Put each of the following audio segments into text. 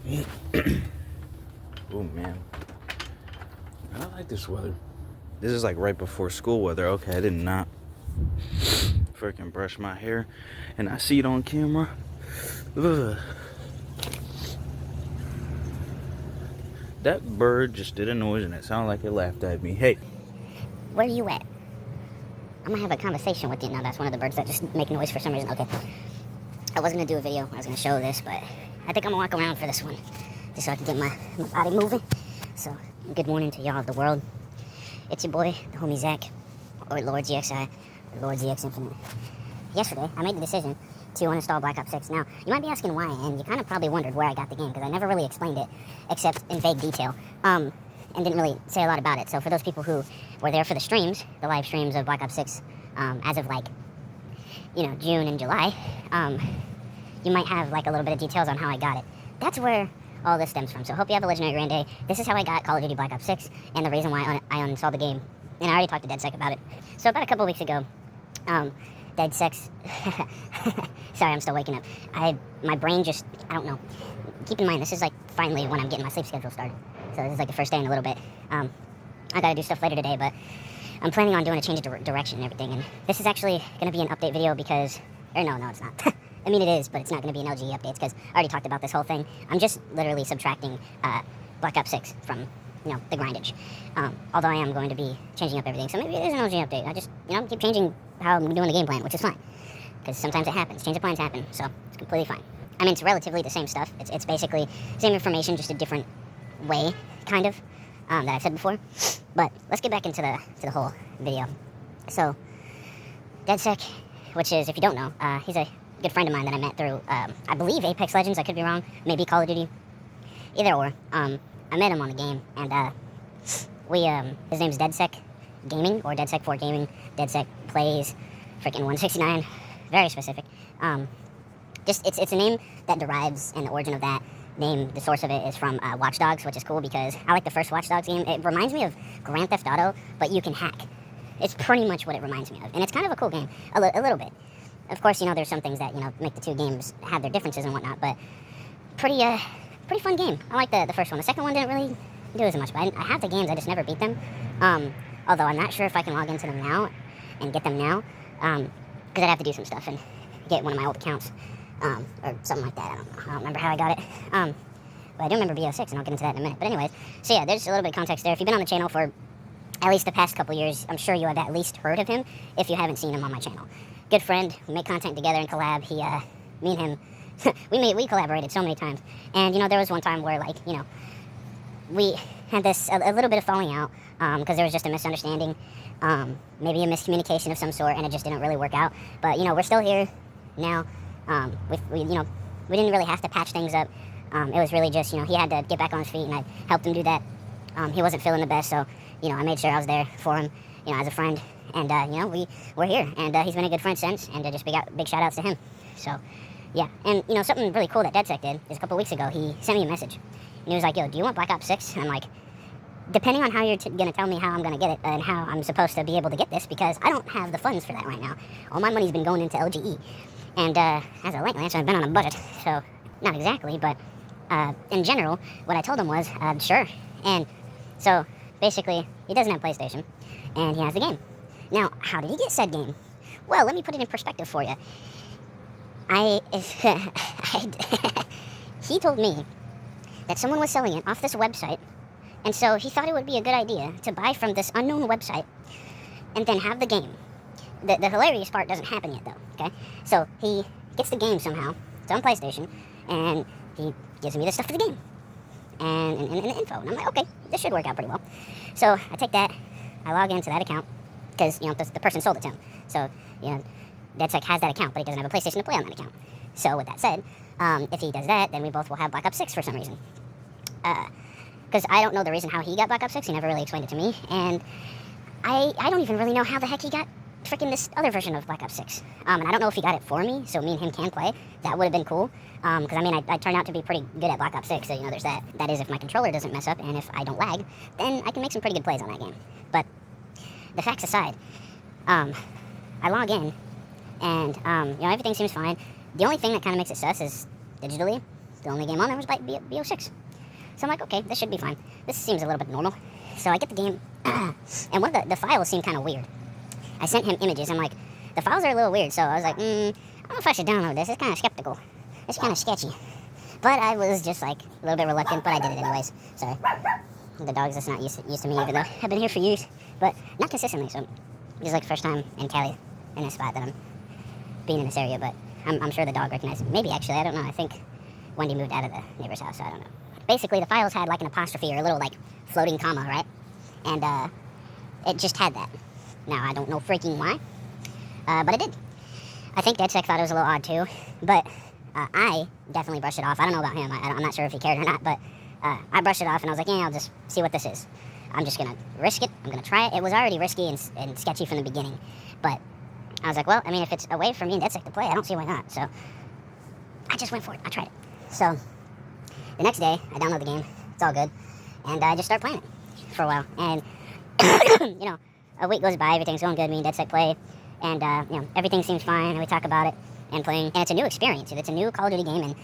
Oh man, I don't like this weather. This is like right before school weather. Okay, I did not freaking brush my hair, and I see it on camera. Ugh. That bird just did a noise, and it sounded like it laughed at me. Hey, where are you at? I'm gonna have a conversation with you. Now that's one of the birds that just make noise for some reason. Okay. I was gonna do a video. I was gonna show this, but I think I'm gonna walk around for this one, just so I can get my body moving. So, good morning to y'all of the world. It's your boy, the homie Zach, or Lord GXI, or Lord ZXinfinite. Yesterday, I made the decision to uninstall Black Ops 6. Now, you might be asking why, and you kind of probably wondered where I got the game, because I never really explained it, except in vague detail, and didn't really say a lot about it. So for those people who were there for the streams, the live streams of Black Ops 6, as of like, June and July, you might have like a little bit of details on how I got it. That's where all this stems from. So hope you have a legendary grand day. This is how I got Call of Duty Black Ops 6, and the reason why I uninstalled the game. And I already talked to Dedsec about it. So about a couple weeks ago, Dedsec's... Sorry, I'm still waking up. My brain just, I don't know. Keep in mind, this is like finally when I'm getting my sleep schedule started. So this is like the first day in a little bit. I gotta do stuff later today, but I'm planning on doing a change of direction and everything. And this is actually gonna be an update video because, no, it's not. I mean, it is, but it's not gonna be an LGE updates because I already talked about this whole thing. I'm just literally subtracting Black Ops 6 from, the grindage. Although I am going to be changing up everything. So maybe it is an LGE update. I just, keep changing how I'm doing the game plan, which is fine. Because sometimes it happens. Change of plans happen, so it's completely fine. I mean, it's relatively the same stuff. It's basically same information, just a different way, kind of, that I've said before. But let's get back into the whole video. So, Dedsec, which is, if you don't know, he's a good friend of mine that I met through, I believe Apex Legends, I could be wrong, maybe Call of Duty, either or. I met him on the game, and his name's Dedsecgaming, or Dedsec4Gaming. Dedsec plays freaking 169. Very specific. It's a name that derives, and the origin of that name, the source of it is from Watch Dogs, which is cool because I like the first Watch Dogs game. It reminds me of Grand Theft Auto, but you can hack. It's pretty much what it reminds me of, and it's kind of a cool game, a little bit. Of course, there's some things that, make the two games have their differences and whatnot, but pretty fun game. I like the first one. The second one didn't really do as much, but I have the games, I just never beat them. Although I'm not sure if I can log into them now and get them now, because I'd have to do some stuff and get one of my old accounts, or something like that. I don't remember how I got it. But I do remember BO6, and I'll get into that in a minute. But anyways, so yeah, there's a little bit of context there. If you've been on the channel for at least the past couple years, I'm sure you have at least heard of him, if you haven't seen him on my channel. Good friend, we make content together and collab. Me and him, we collaborated so many times. And, there was one time where, like, we had a little bit of falling out, because there was just a misunderstanding, maybe a miscommunication of some sort, and it just didn't really work out. But, we're still here now. We didn't really have to patch things up. It was really just, he had to get back on his feet, and I helped him do that. He wasn't feeling the best, so, I made sure I was there for him, as a friend. And, we're here, and he's been a good friend since, and just big shout-outs to him. So, yeah. And, something really cool that Dedsec did is a couple weeks ago, he sent me a message. And he was like, yo, do you want Black Ops 6? And I'm like, depending on how you're going to tell me how I'm going to get it and how I'm supposed to be able to get this, because I don't have the funds for that right now. All my money's been going into LGE. And as a light lancer, I've been on a budget, so not exactly, but in general, what I told him was, sure. And so, basically, he doesn't have PlayStation, and he has the game. Now, how did he get said game? Well, let me put it in perspective for you. He told me that someone was selling it off this website, and so he thought it would be a good idea to buy from this unknown website and then have the game. The hilarious part doesn't happen yet, though, okay? So he gets the game somehow. It's on PlayStation, and he gives me the stuff for the game and the info. And I'm like, okay, this should work out pretty well. So I take that, I log into that account, because, the person sold it to him. So, Dedsec has that account, but he doesn't have a PlayStation to play on that account. So with that said, if he does that, then we both will have Black Ops 6 for some reason. Because I don't know the reason how he got Black Ops 6. He never really explained it to me. And I don't even really know how the heck he got freaking this other version of Black Ops 6. And I don't know if he got it for me, so me and him can play. That would have been cool. Because, I turned out to be pretty good at Black Ops 6, so, there's that. That is, if my controller doesn't mess up, and if I don't lag, then I can make some pretty good plays on that game. But the facts aside, I log in, and, everything seems fine. The only thing that kind of makes it sus is digitally. The only game on there was BO6. So I'm like, okay, this should be fine. This seems a little bit normal. So I get the game, and one of the files seemed kind of weird. I sent him images. I'm like, the files are a little weird. So I was like, I don't know if I should download this. It's kind of skeptical. It's kind of sketchy. But I was just like a little bit reluctant, but I did it anyways. Sorry. The dog's just not used to me, even though I've been here for years. But not consistently, so this is like the first time in Cali, in this spot, that I'm being in this area. But I'm sure the dog recognized me. Maybe, actually, I don't know. I think Wendy moved out of the neighbor's house, so I don't know. Basically, the files had like an apostrophe or a little like floating comma, right? And it just had that. Now, I don't know freaking why, but it did. I think Dedsec thought it was a little odd too, but I definitely brushed it off. I don't know about him. I'm not sure if he cared or not, but I brushed it off and I was like, yeah, I'll just see what this is. I'm just gonna risk it. I'm gonna try it. It was already risky and sketchy from the beginning, but I was like, well, I mean, if it's a way for me and Dedsec to play, I don't see why not. So I just went for it. I tried it. So the next day, I download the game. It's all good, and I just start playing it for a while. And you know, a week goes by, everything's going good. Me and Dedsec play, and you know, everything seems fine. And we talk about it and playing, and it's a new experience. It's a new Call of Duty game, and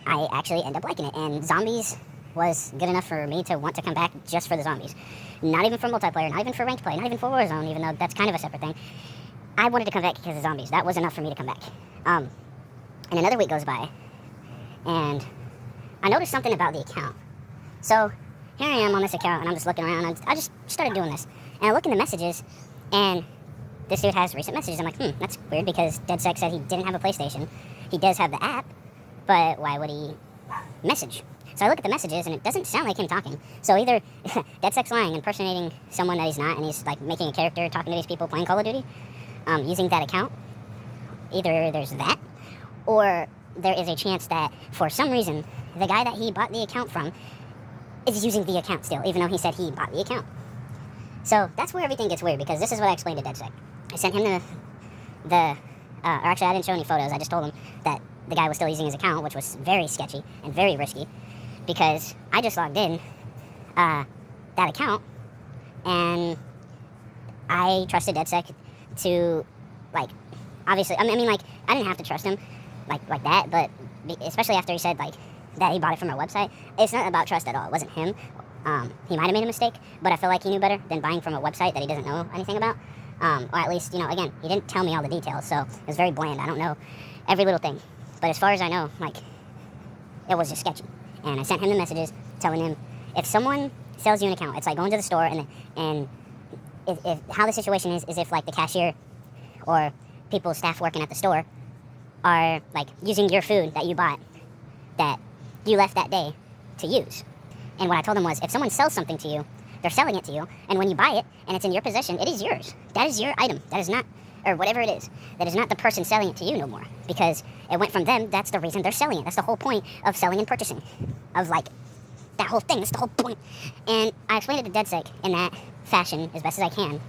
I actually end up liking it. And zombies was good enough for me to want to come back just for the zombies. Not even for multiplayer, not even for ranked play, not even for Warzone, even though that's kind of a separate thing. I wanted to come back because of zombies. That was enough for me to come back. And another week goes by, and I noticed something about the account. So here I am on this account, and I'm just looking around, and I just started doing this. And I look in the messages, and this dude has recent messages. I'm like, that's weird, because Dedsec said he didn't have a PlayStation. He does have the app, but why would he message? So I look at the messages, and it doesn't sound like him talking. So either Dedsec's lying, impersonating someone that he's not, and he's like making a character, talking to these people, playing Call of Duty, using that account. Either there's that, or there is a chance that, for some reason, the guy that he bought the account from is using the account still, even though he said he bought the account. So that's where everything gets weird, because this is what I explained to Dedsec. I sent him or actually I didn't show any photos, I just told him that the guy was still using his account, which was very sketchy and very risky, because I just logged in that account, and I trusted Dedsec to, like, obviously, I mean, like, I didn't have to trust him like that, but especially after he said, like, that he bought it from our website. It's not about trust at all. It wasn't him. He might have made a mistake, but I feel like he knew better than buying from a website that he doesn't know anything about. Or at least, you know, again, he didn't tell me all the details, so it was very bland. I don't know every little thing. But as far as I know, like, it was just sketchy. And I sent him the messages telling him, if someone sells you an account, it's like going to the store, and if how the situation is if, like, the cashier or people, staff working at the store are, like, using your food that you bought that you left that day to use. And what I told him was, if someone sells something to you, they're selling it to you, and when you buy it and it's in your possession, it is yours. That is your item. That is not, or whatever it is, that is not the person selling it to you no more, because it went from them. That's the reason they're selling it. That's the whole point of selling and purchasing, of, like, that whole thing. That's the whole point. And I explained it to Dedsec in that fashion as best as I can,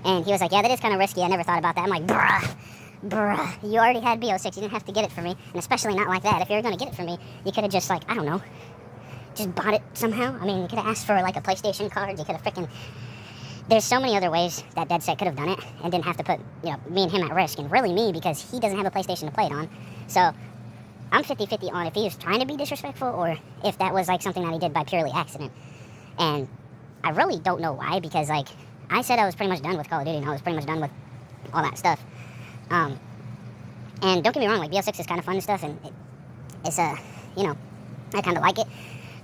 and he was like, yeah, that is kind of risky. I never thought about that. I'm like, bruh, you already had BO6. You didn't have to get it for me, and especially not like that. If you were going to get it for me, you could have just, like, I don't know, just bought it somehow. I mean, you could have asked for, like, a PlayStation card. You could have freaking... There's so many other ways that Dedsec could have done it and didn't have to put, you know, me and him at risk, and really me, because he doesn't have a PlayStation to play it on. So I'm 50-50 on if he was trying to be disrespectful or if that was, like, something that he did by purely accident. And I really don't know why, because, like, I said I was pretty much done with Call of Duty, and I was pretty much done with all that stuff. And don't get me wrong, like, BO6 is kind of fun and stuff, and it's, you know, I kind of like it.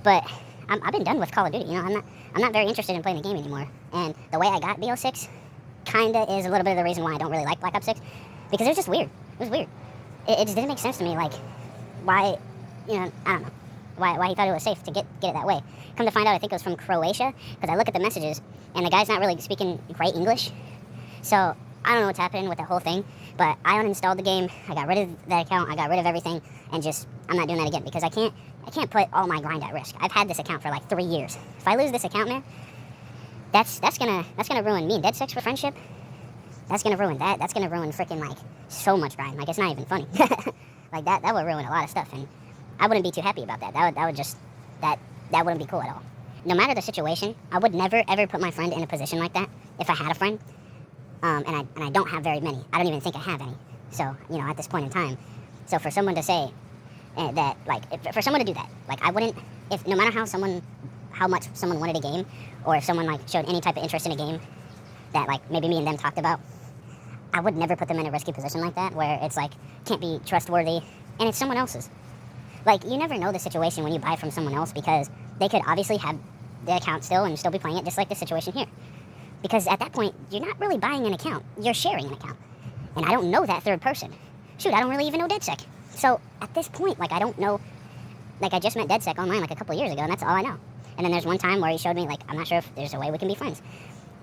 But I've been done with Call of Duty, you know. I'm not very interested in playing the game anymore. And the way I got BO6 kind of is a little bit of the reason why I don't really like Black Ops 6, because it was just weird. It was weird. It just didn't make sense to me, like, why, you know, I don't know, why he thought it was safe to get it that way. Come to find out, I think it was from Croatia, because I look at the messages, and the guy's not really speaking great English. So I don't know what's happening with that whole thing, but I uninstalled the game, I got rid of that account, I got rid of everything, and just, I'm not doing that again, because I can't put all my grind at risk. I've had this account for like 3 years. If I lose this account, man, that's gonna ruin me and Dedsec for friendship. That's gonna ruin that. That's gonna ruin freaking, like, so much grind. Like, it's not even funny. Like, that would ruin a lot of stuff, and I wouldn't be too happy about that. That wouldn't be cool at all. No matter the situation, I would never ever put my friend in a position like that if I had a friend. And I don't have very many. I don't even think I have any. So, you know, at this point in time. So for someone to say, And that, like, for someone to do that, like, I wouldn't, if no matter how much someone wanted a game, or if someone, like, showed any type of interest in a game that, like, maybe me and them talked about, I would never put them in a risky position like that, where it's, like, can't be trustworthy, and it's someone else's. Like, you never know the situation when you buy from someone else, because they could obviously have the account still and still be playing it, just like the situation here. Because at that point, you're not really buying an account, you're sharing an account. And I don't know that third person. Shoot, I don't really even know Dedsec. So, at this point, like, I don't know, like, I just met Dedsec online, like, a couple years ago, and that's all I know. And then there's one time where he showed me, like, I'm not sure if there's a way we can be friends.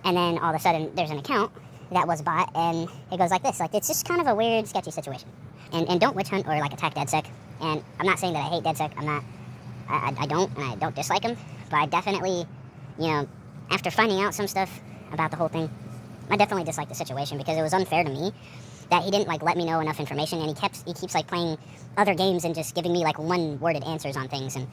And then all of a sudden, there's an account that was bought, and it goes like this. Like, it's just kind of a weird, sketchy situation. And don't witch hunt or, like, attack Dedsec. And I'm not saying that I hate Dedsec. I don't dislike him. But I definitely, you know, after finding out some stuff about the whole thing, I definitely dislike the situation, because it was unfair to me that he didn't, like, let me know enough information, and he keeps, like, playing other games and just giving me, like, one-worded answers on things. And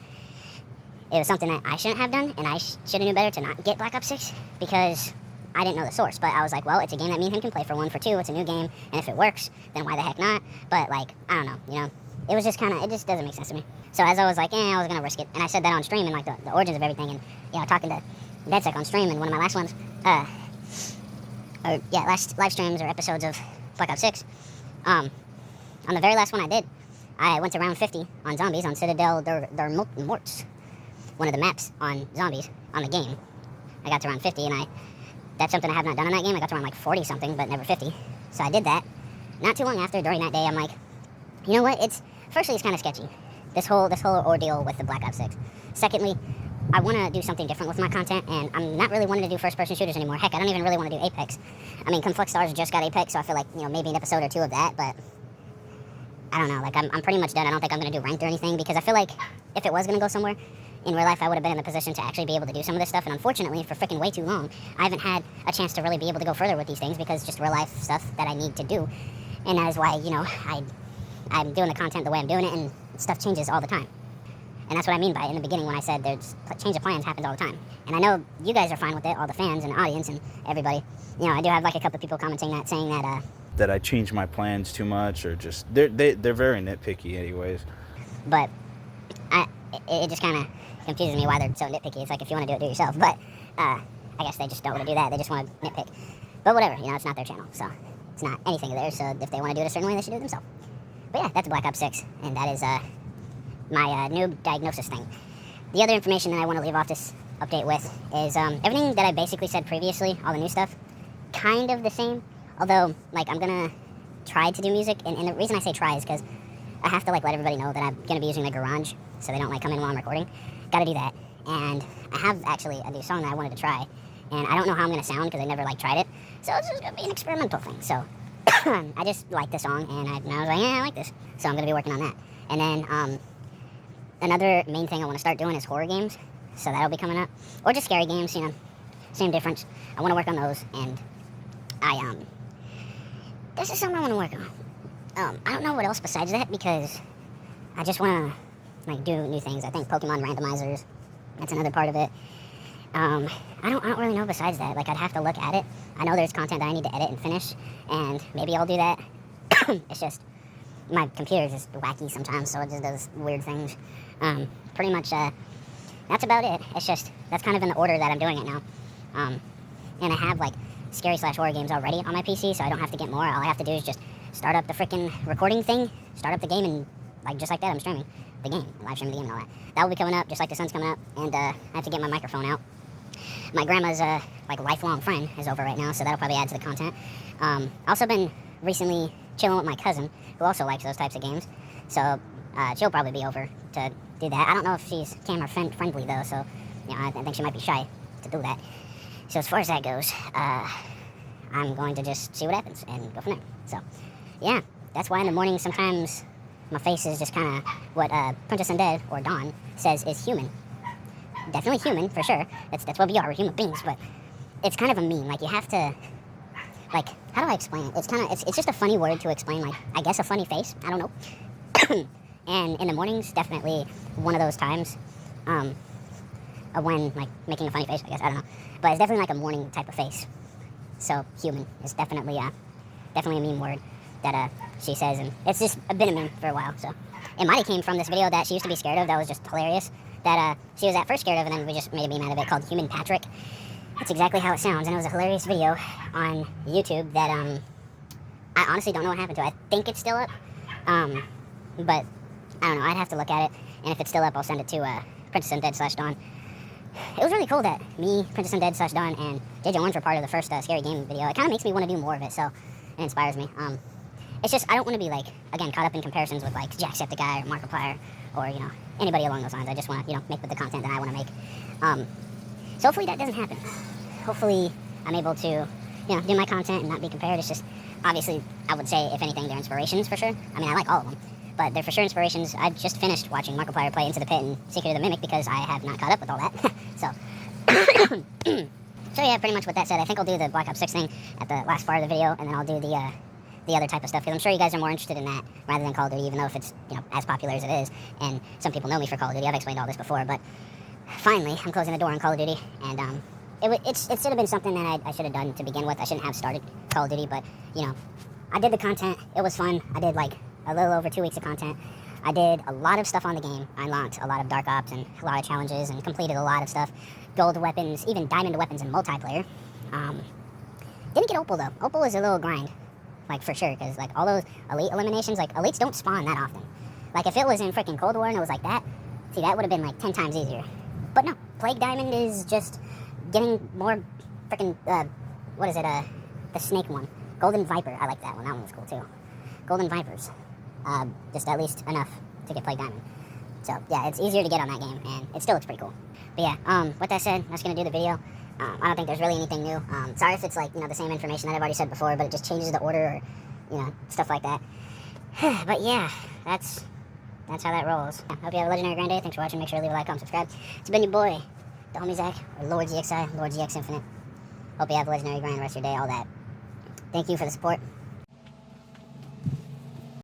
it was something that I shouldn't have done, and I should have knew better to not get Black Ops 6, because I didn't know the source. But I was like, well, it's a game that me and him can play for one, for two, it's a new game, and if it works, then why the heck not? But, like, I don't know, you know, it was just kind of, it just doesn't make sense to me. So as I was like, I was gonna risk it, and I said that on stream, and, like, the origins of everything, and, you know, talking to Dedsec on stream, and one of my last ones, last live streams or episodes of Black Ops 6, on the very last one I did, I went to round 50 on zombies on Citadel der Morts, one of the maps on zombies on the game. I got to round 50, and that's something I have not done in that game. I got to round like 40 something, but never 50. So I did that. Not too long after, during that day, I'm like, you know what? Firstly, it's kind of sketchy, this whole ordeal with the Black Ops 6. Secondly, I want to do something different with my content, and I'm not really wanting to do first-person shooters anymore. Heck, I don't even really want to do Apex. I mean, Conflict Stars just got Apex, so I feel like, you know, maybe an episode or two of that, but I don't know. Like, I'm pretty much done. I don't think I'm going to do ranked or anything, because I feel like if it was going to go somewhere in real life, I would have been in the position to actually be able to do some of this stuff, and unfortunately, for freaking way too long, I haven't had a chance to really be able to go further with these things, because just real-life stuff that I need to do, and that is why, you know, I'm doing the content the way I'm doing it, and stuff changes all the time. And that's what I mean by it in the beginning when I said there's change of plans happens all the time. And I know you guys are fine with it, all the fans and the audience and everybody. You know, I do have like a couple of people commenting that, saying that that I change my plans too much, or just they're very nitpicky anyways. But it just kind of confuses me why they're so nitpicky. It's like, if you want to do it, do it yourself. But I guess they just don't want to do that. They just want to nitpick. But whatever, you know, it's not their channel, so it's not anything of theirs. So if they want to do it a certain way, they should do it themselves. But yeah, that's Black Ops 6, and that is my noob diagnosis thing. The other information that I want to leave off this update with is everything that I basically said previously, all the new stuff, kind of the same. Although, like, I'm gonna try to do music, and the reason I say try is because I have to, like, let everybody know that I'm gonna be using the garage, so they don't, like, come in while I'm recording. Gotta do that. And I have actually a new song that I wanted to try, and I don't know how I'm gonna sound because I never, like, tried it. So it's just gonna be an experimental thing. So I just like the song, and I was like, yeah, I like this. So I'm gonna be working on that. And then another main thing I want to start doing is horror games, so that'll be coming up. Or just scary games, you know, same difference. I want to work on those, and this is something I want to work on. I don't know what else besides that, because I just want to, like, do new things. I think Pokemon randomizers, that's another part of it. I don't really know besides that. Like, I'd have to look at it. I know there's content that I need to edit and finish, and maybe I'll do that. It's just, my computer is just wacky sometimes, so it just does weird things. Pretty much, that's about it. It's just, that's kind of in the order that I'm doing it now. And I have, like, scary/horror games already on my PC, so I don't have to get more. All I have to do is just start up the freaking recording thing, start up the game, and, like, just like that, I'm streaming the game, live streaming the game and all that. That will be coming up, just like the sun's coming up, and I have to get my microphone out. My grandma's, like, lifelong friend is over right now, so that'll probably add to the content. Also been recently chilling with my cousin, who also likes those types of games, so she'll probably be over to do that. I don't know if she's camera friendly, though, so, you know, I think she might be shy to do that. So as far as that goes, I'm going to just see what happens and go from there. So, yeah, that's why in the morning sometimes my face is just kind of what Princess Undead, or Dawn, says is human. Definitely human, for sure. That's what we are. We're human beings, but it's kind of a meme. Like, you have to, like, how do I explain it? It's kind of, it's just a funny word to explain, like, I guess a funny face. I don't know. And in the mornings, definitely one of those times when, like, making a funny face, I guess. I don't know. But it's definitely like a morning type of face. So, human is definitely a meme word. that she says, and it's just been a meme for a while. So it might have came from this video that she used to be scared of. That was just hilarious. That she was at first scared of, and then we just made a meme out of it called Human Patrick. That's exactly how it sounds, and it was a hilarious video on YouTube that I honestly don't know what happened to. I think it's still up, but I don't know. I'd have to look at it, and if it's still up, I'll send it to Princess Undead / Dawn. It was really cool that me, Princess Undead / Dawn, and JJ Orange were part of the first Scary Game video. It kind of makes me want to do more of it, so it inspires me. It's just, I don't want to be, like, again, caught up in comparisons with, like, Jacksepticeye or Markiplier or, you know, anybody along those lines. I just want to, you know, make the content that I want to make. So hopefully that doesn't happen. Hopefully I'm able to, you know, do my content and not be compared. It's just, obviously, I would say, if anything, they're inspirations for sure. I mean, I like all of them, but they're for sure inspirations. I just finished watching Markiplier play Into the Pit and Secret of the Mimic because I have not caught up with all that. So yeah, pretty much with that said, I think I'll do the Black Ops 6 thing at the last part of the video, and then I'll do the other type of stuff, because I'm sure you guys are more interested in that rather than Call of Duty, even though if it's, you know, as popular as it is, and some people know me for Call of Duty. I've explained all this before, but finally, I'm closing the door on Call of Duty, and it should have been something that I should have done to begin with. I shouldn't have started Call of Duty, but, you know, I did the content. It was fun. I did, like, a little over 2 weeks of content. I did a lot of stuff on the game. I unlocked a lot of Dark Ops and a lot of challenges and completed a lot of stuff. Gold weapons, even diamond weapons in multiplayer. Didn't get Opal, though. Opal is a little grind, like, for sure, because, like, all those elite eliminations, like, elites don't spawn that often. Like, if it was in freaking Cold War and it was like that, see, that would have been, like, 10 times easier. But no, Plague Diamond is just getting more freaking, what is it, the snake one. Golden Viper, I like that one. That one was cool, too. Golden Vipers. Just at least enough to get Plague Diamond. So, yeah, it's easier to get on that game, and it still looks pretty cool. But yeah, with that said, that's going to do the video. I don't think there's really anything new. Sorry if it's, like, you know, the same information that I've already said before, but it just changes the order or, you know, stuff like that. But yeah, that's how that rolls. Hope you have a legendary grand day. Thanks for watching. Make sure to leave a like, comment, subscribe. It's been your boy, the homie Zach, or Lord ZXI, Lord ZXinfinite. Hope you have a legendary grand rest of your day, all that. Thank you for the support.